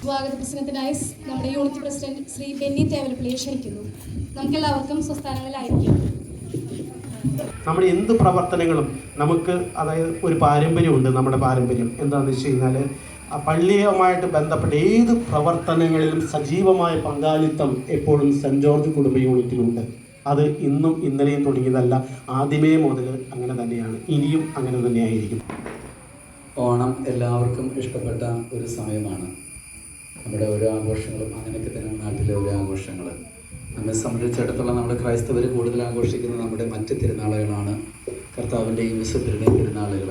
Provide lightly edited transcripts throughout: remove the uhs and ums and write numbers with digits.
സ്വാഗത പ്രസംഗത്തിനായി നമ്മുടെ unit president Shri Benny തേവലപ്പള്ളിയെ ക്ഷണിക്കുന്നു. നമുക്കെല്ലാവർക്കും സ്വസ്ഥാനങ്ങളിലായിരിക്കും. നമ്മുടെ എന്ത് പ്രവർത്തനങ്ങളും നമുക്ക് അതായത് ഒരു പാരമ്പര്യമുണ്ട്. നമ്മുടെ പാരമ്പര്യം എന്താണെന്ന് വെച്ച് കഴിഞ്ഞാൽ പള്ളിയുമായിട്ട് ബന്ധപ്പെട്ട ഏത് പ്രവർത്തനങ്ങളിലും സജീവമായ പങ്കാളിത്തം എപ്പോഴും സെൻറ്റ് ജോർജ് കുടുംബ യൂണിറ്റിലുണ്ട്. അത് ഇന്നും ഇന്നലെയും തുടങ്ങിയതല്ല, ആദ്യമേ മുതൽ അങ്ങനെ തന്നെയാണ്, ഇനിയും അങ്ങനെ തന്നെയായിരിക്കും. ഓണം എല്ലാവർക്കും ഇഷ്ടപ്പെട്ട ഒരു സമയമാണ്. നമ്മുടെ ഓരോ ആഘോഷങ്ങളും അങ്ങനെയൊക്കെ തന്നെ നാട്ടിലെ ഓരോ ആഘോഷങ്ങൾ നമ്മെ സംബന്ധിച്ചിടത്തോളം നമ്മുടെ ക്രൈസ്തവർ കൂടുതൽ ആഘോഷിക്കുന്നത് നമ്മുടെ മറ്റ് തിരുനാളുകളാണ്, കർത്താവിൻ്റെയും വിശുദ്ധരുടെയും തിരുനാളുകൾ.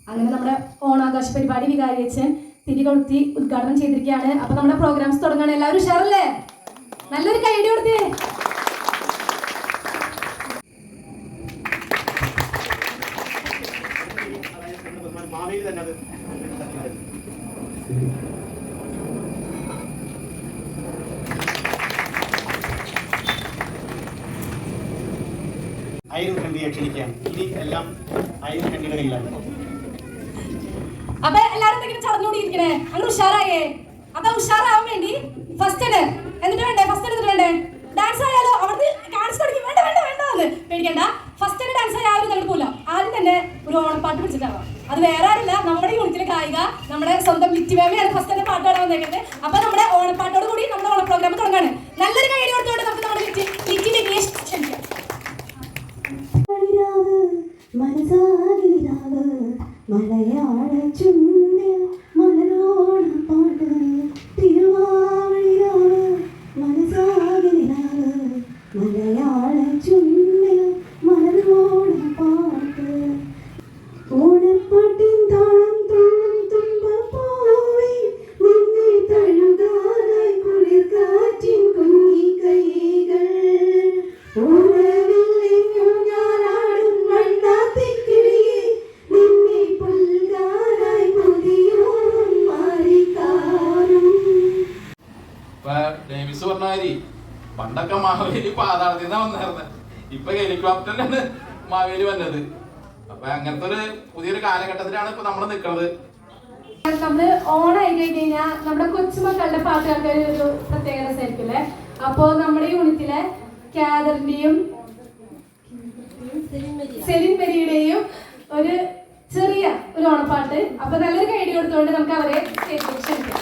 അങ്ങനെ നമ്മുടെ ഓണാഘോഷ പരിപാടി വികാരിയച്ഛൻ തിരികൊളുത്തി ഉദ്ഘാടനം ചെയ്തിരിക്കുകയാണ്. അപ്പൊ നമ്മുടെ പ്രോഗ്രാംസ് തുടങ്ങാണ്. എല്ലാവരും ഉഷാറല്ലേ? നല്ലൊരു കൈയടി കൊടുത്തേ. ക്ഷണിക്കുകയാണ്. ഇനി എല്ലാം ഖണ്ഡികളിലാണ്. അപ്പൊ എല്ലാരും എന്തെങ്കിലും ചടഞ്ഞോണ്ടിരിക്കണേ, അങ്ങനെ ഉഷാറായേ. അപ്പൊ ഉഷാറാവാൻ വേണ്ടി ഫസ്റ്റ് എന്നിട്ട് വേണ്ടേ ഡാൻസ് ആയാലോ? അവിടുന്ന് കാണിച്ചു തുടങ്ങി. വേണ്ട എന്ന് പേടിക്കണ്ട. ഫസ്റ്റ് ഡാൻസ് ആയാലും ഞങ്ങൾ പോല ആദ്യം തന്നെ ഒരു ഓണപ്പാട്ട് പിടിച്ചിട്ടാവാം. അത് വേറെ ആരില്ല, നമ്മുടെ യൂണിറ്റിലെ ഗായിക നമ്മുടെ സ്വന്തം ലിറ്റിവേമയാണ് ഫസ്റ്റ് തന്നെ പാട്ട് പാടാൻ വന്നേക്കുന്നത്. അപ്പൊ നമ്മുടെ ഓണപ്പാട്ടോട് കൂടി നമ്മുടെ ഓണ പ്രോഗ്രാം തുടങ്ങാണ്. നല്ലൊരു കൈയടി കൊടുത്തോണ്ട് നമുക്ക് നമ്മുടെ ലിറ്റിലേക്ക് ക്ഷണിക്കാം. മലയാള ചുണ്ടിൽ മലരോണ പാട്ട് തിരുവാവളിരാവ് മനസാഗിരാവ് മലയാള ചുണ്ടിൽ മലരോണ പാട്ട് ഓണപ്പാട്ടിൻ താളം തുള്ളും തുമ്പപ്പൂവേ നിന്നെ തഴുകാനായി കുളിർ കാറ്റിൻ കുഞ്ഞി കൈകൾ പണ്ടൊക്കെ മാവേലി പാതാളത്തിൽ നിന്നാ വന്നായിരുന്നത്, ഇപ്പൊ ഹെലികോപ്റ്ററിലാണ് മാവേലി വന്നത്. അപ്പൊ അങ്ങനത്തെ ഒരു പുതിയൊരു കാലഘട്ടത്തിലാണ് ഇപ്പൊ നമ്മൾ നിൽക്കുന്നത്. നമ്മള് ഓണായി കഴിഞ്ഞാൽ നമ്മുടെ കൊച്ചുമക്കളുടെ പാട്ടുകാർക്ക് ഒരു പ്രത്യേക രസമായിരിക്കില്ലേ. അപ്പോ നമ്മുടെ യൂണിറ്റിലെ കാദറിന്റെയും സെലിൻ മെരിയുടെയും ഒരു ചെറിയ ഒരു ഓണപ്പാട്ട്. അപ്പൊ നല്ലൊരു കൈഡി കൊടുത്തുകൊണ്ട് നമുക്ക് അവരെ ക്ഷണിക്കാം.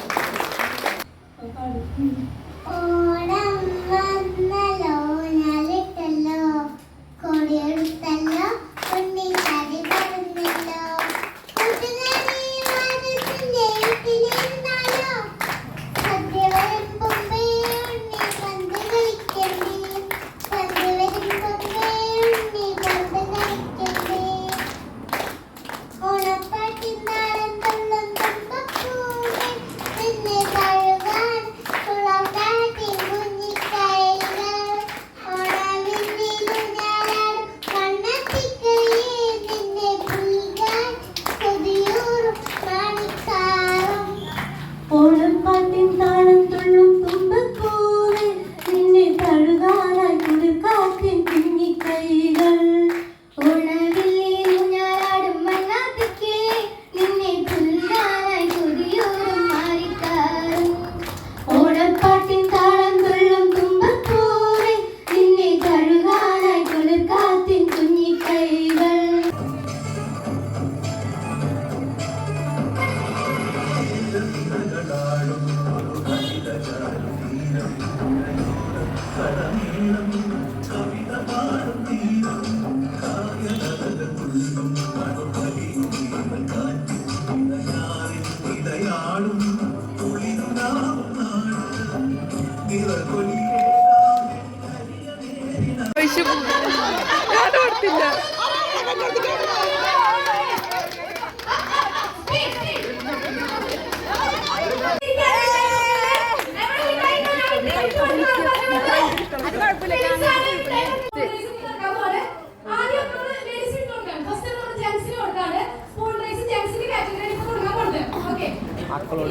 As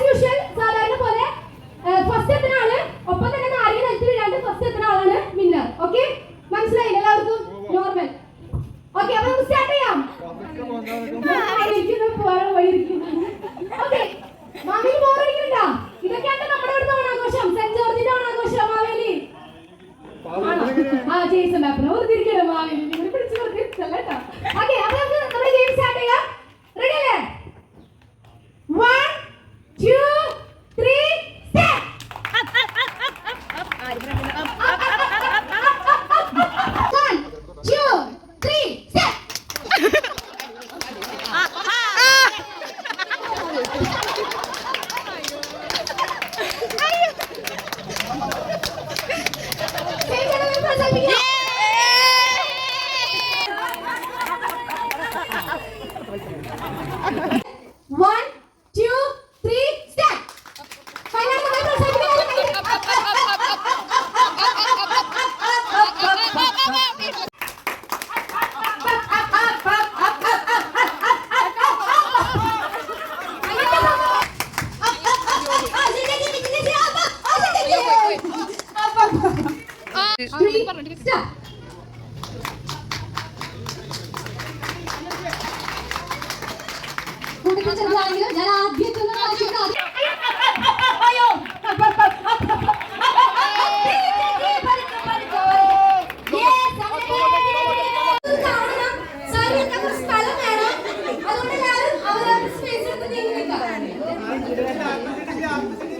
usual, സാധാരണ പോലെ ഫസ്റ്റ് എത്തുന്ന ആള് ഒപ്പം തന്നെ നാരിക നിലത്ത് വീഴാണ്ട് ഫസ്റ്റ് എത്തുന്ന ആളാണ് വിന്നർ. ഓക്കെ, മനസ്സിലായില്ല എല്ലാവർക്കും? നോർമൽ. ഓക്കെ, അപ്പൊ നമുക്ക് സ്റ്റാർട്ട് ചെയ്യാം. പോകാനുള്ള വഴി ഇരിക്കുന്നു. ഓക്കെ, മാവേലി ബോറടിക്കുന്നുണ്ടോ? ഇതൊക്കെയാണ് നമ്മുടെ ഇവിടുത്തെ ഓണാഘോഷം, സെന്റ് ജോർജിന്റെ ഓണാഘോഷം. മാവേലി ആ ജെയ്സൺ ആപ്പിന് ഒരു തിരിക്കണം. മാവേലി നിങ്ങൾ പിടിച്ചു നിർത്തില്ല കേട്ടോ. ഓക്കെ, അപ്പൊ നമുക്ക് നമ്മുടെ ഗെയിം സ്റ്റാർട്ട് ചെയ്യാം. റെഡി അല്ലേ? 1 2 3 start. 1 2 3 start. One, two, three, start. Three, start. ഞാൻ ആദ്യത്തെ സ്ഥലം വേണം. അതുകൊണ്ട് എല്ലാവരും അവരവരുടെ സ്പേസ് എടുത്ത് നീങ്ങുക.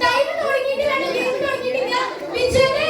ടൈം തുടങ്ങിയിട്ടില്ല, ഗെയിം തുടങ്ങിയിട്ടില്ല. വിജയനെ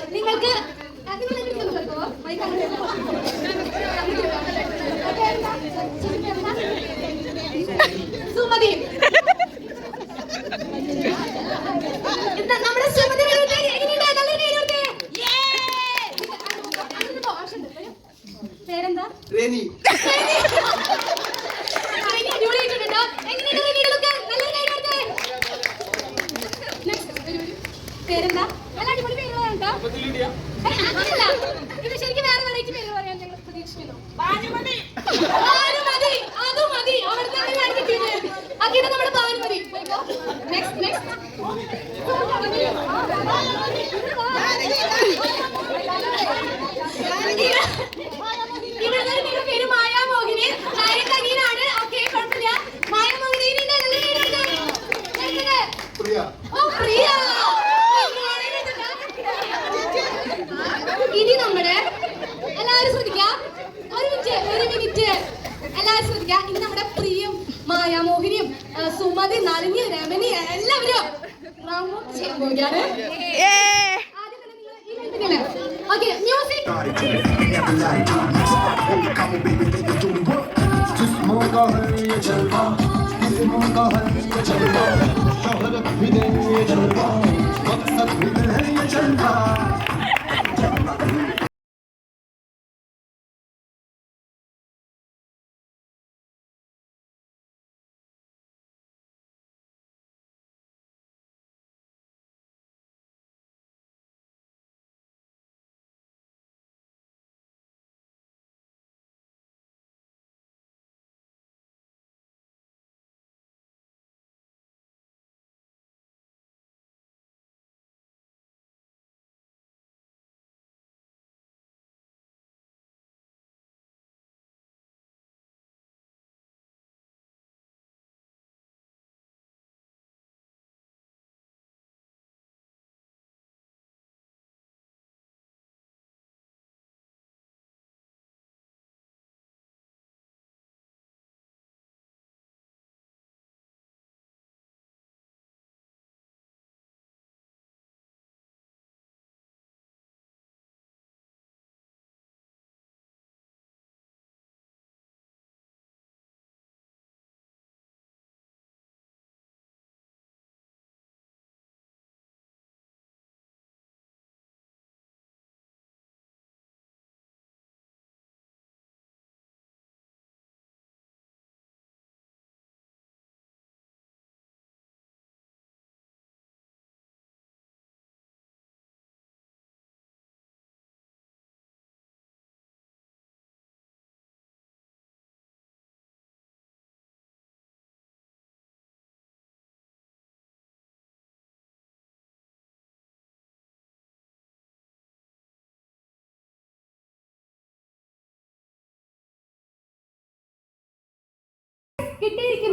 നിങ്ങൾക്ക് സുമതി നമ്മുടെ സുമതി പേരെന്താ? പേരെന്താ? നല്ല അടിപൊളി പേരുകളാണ് കേട്ടോ. ഇത് ശരിക്കും വേറെ വെറൈറ്റി പേര് പറയാൻ ഞങ്ങൾ പ്രതീക്ഷിക്കുന്നു. അത് മതി, അവിടെ തന്നെ കിട്ടിയത്. അക്കിട്ട് നമ്മുടെ ഭാനുമതി. നെക്സ്റ്റ് ഇവരുടെ പേര് മായാമോഹിനി. നായകനീനാണ്. ഓക്കെ, കുഴപ്പമില്ല. മായാമോഹിനി പ്രിയ. ഇനി നമ്മുടെ എല്ലാവരും ശ്രദ്ധിക്കാം. ഒരു മിനിറ്റ് എല്ലാവരും ശ്രദ്ധിക്കാം. ഇനി നമ്മുടെ പ്രിയം മായാമോഹിനിയും സുമതി, നളിനി, രമണി എല്ലാവരും ചെയ്യാൻ പോവുകയാണ്. Okay, music. शोहरत भी देंगे जलवा, मकसद भी है चलवा।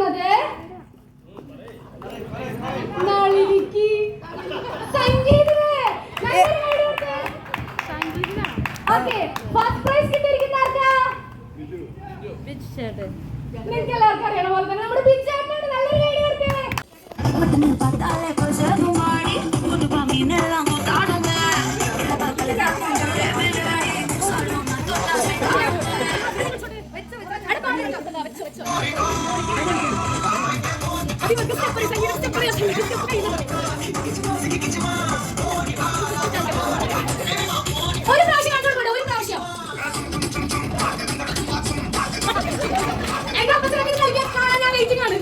ഇരിക്കുന്നത് നളിനിക്ക്. സംഗീതമേ, നല്ലൊരു കൈ കൊടുത്തേ. Okay, first prize കിട്ടിയിരിക്കുന്ന ആർക്കാ? നിങ്ങൾക്ക് എല്ലാവർക്കും അറിയണ പോലെ തന്നെ നമ്മുടെ ബിജുചേട്ടനാണ്. നല്ലൊരു കൈ കൊടുത്തേ. ഒരു പ്രാവശ്യം കണ്ടോട്ടെ, ഒരു പ്രാവശ്യം. എന്റെ അപ്പച്ചനെ കളിക്കാൻ കാണാൻ ഞാൻ വെയിറ്റിംഗ് ആണ്.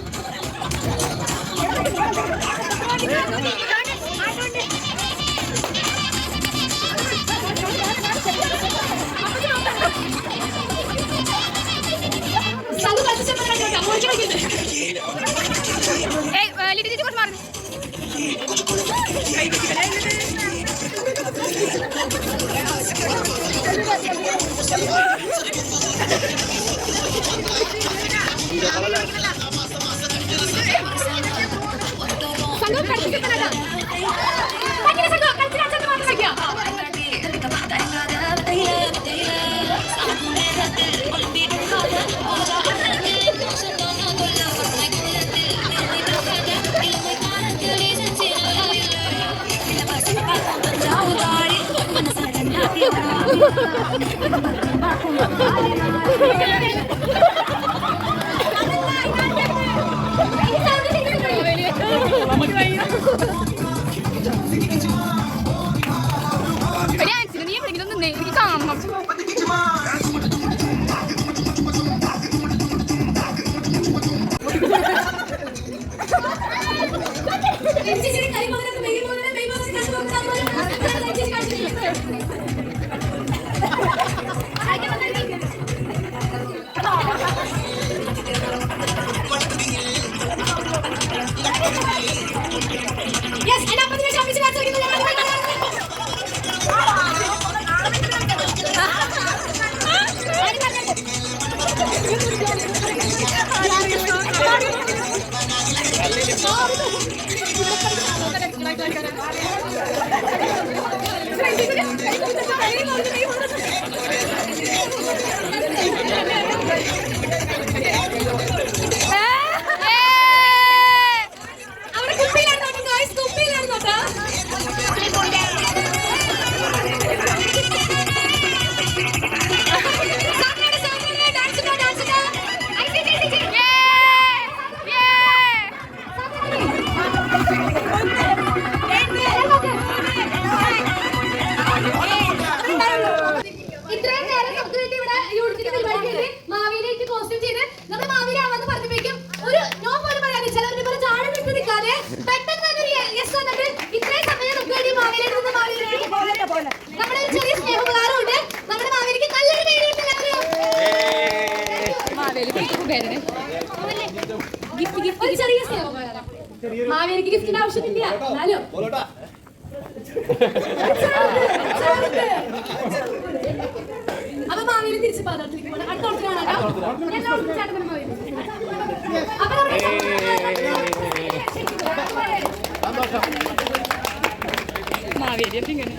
നീ എവിടെയെങ്കിലും നിന്നേ, എനിക്ക് കാണണം. മാവേലിക്ക് ഗിഫ്റ്റിന്റെ ആവശ്യമില്ല. അപ്പൊ മാവേലി തിരിച്ച് പാത്രത്തിലേക്ക് പോകണം. അടുത്ത ഓണത്തിനാണ് മാവേലി ഇങ്ങനെ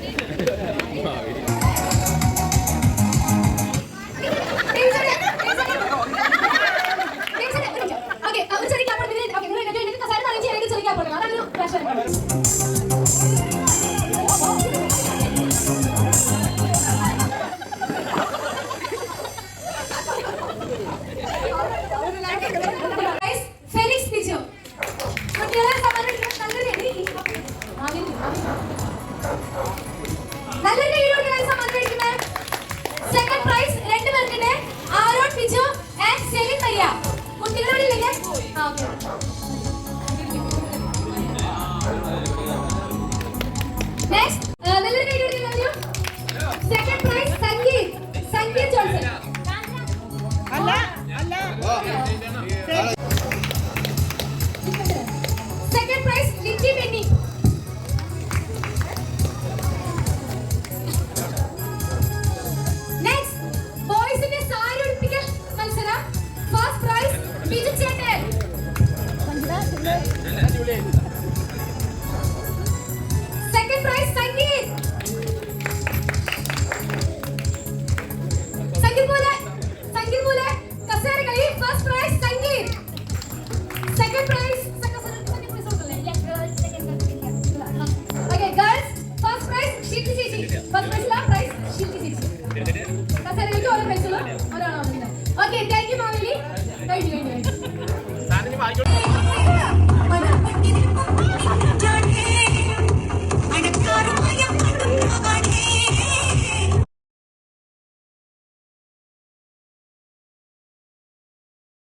Okay,